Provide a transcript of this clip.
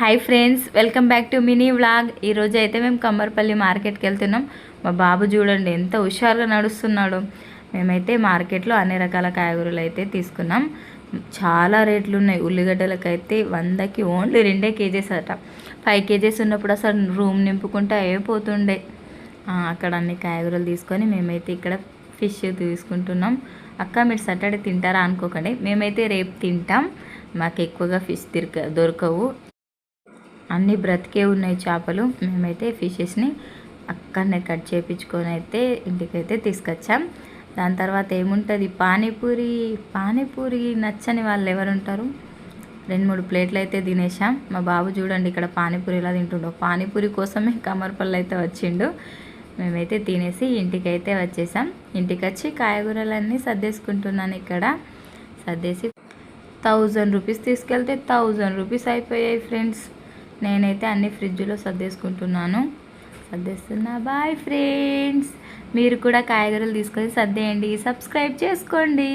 Hi friends, welcome back to mini vlog. ఈరోజు అయితే మేము కమ్మర్పల్లి మార్కెట్కి వెళ్తున్నాం. మా బాబు చూడండి ఎంత హుషారుగా నడుస్తున్నాడు. మేమైతే మార్కెట్లో అన్ని రకాల కాయగూరలు అయితే తీసుకున్నాం. చాలా రేట్లు ఉన్నాయి. ఉల్లిగడ్డలకైతే 100కి ఓన్లీ 2 కేజీస్ అట. 5 కేజీస్ ఉన్నప్పుడు అసలు రూమ్ నింపుకుంటే అయిపోతుండే. అక్కడ అన్ని కాయగూరలు తీసుకొని మేమైతే ఇక్కడ ఫిష్ తీసుకుంటున్నాం. అక్క మీరు సాటర్డే తింటారా అనుకోకండి, మేమైతే రేపు తింటాం. మాకు ఎక్కువగా ఫిష్ దొరకవు, అన్నీ బ్రతికే ఉన్నాయి చేపలు. మేమైతే ఫిషెస్ని అక్కడనే కట్ చేయించుకొని అయితే ఇంటికైతే తీసుకొచ్చాం. దాని తర్వాత ఏముంటుంది, పానీపూరి నచ్చని వాళ్ళు ఎవరుంటారు. 2-3 ప్లేట్లు అయితే తినేసాం. మా బాబు చూడండి ఇక్కడ పానీపూరి ఎలా తింటుండో. పానీపూరి కోసమే కమర్పల్లి అయితే వచ్చిండు. మేమైతే తినేసి ఇంటికైతే వచ్చేసాం. ఇంటికి వచ్చి కాయగూరలన్నీ సర్దేసుకుంటున్నాను. ఇక్కడ సర్దేసి 1000 రూపీస్ తీసుకెళ్తే 1000 రూపీస్ అయిపోయాయి ఫ్రెండ్స్. నేనైతే అన్ని ఫ్రిడ్జ్లో సర్దేసుకుంటున్నాను. బాయ్ ఫ్రెండ్స్, మీరు కూడా కాయగూరలు తీసుకొని సర్దేయండి. సబ్స్క్రైబ్ చేసుకోండి.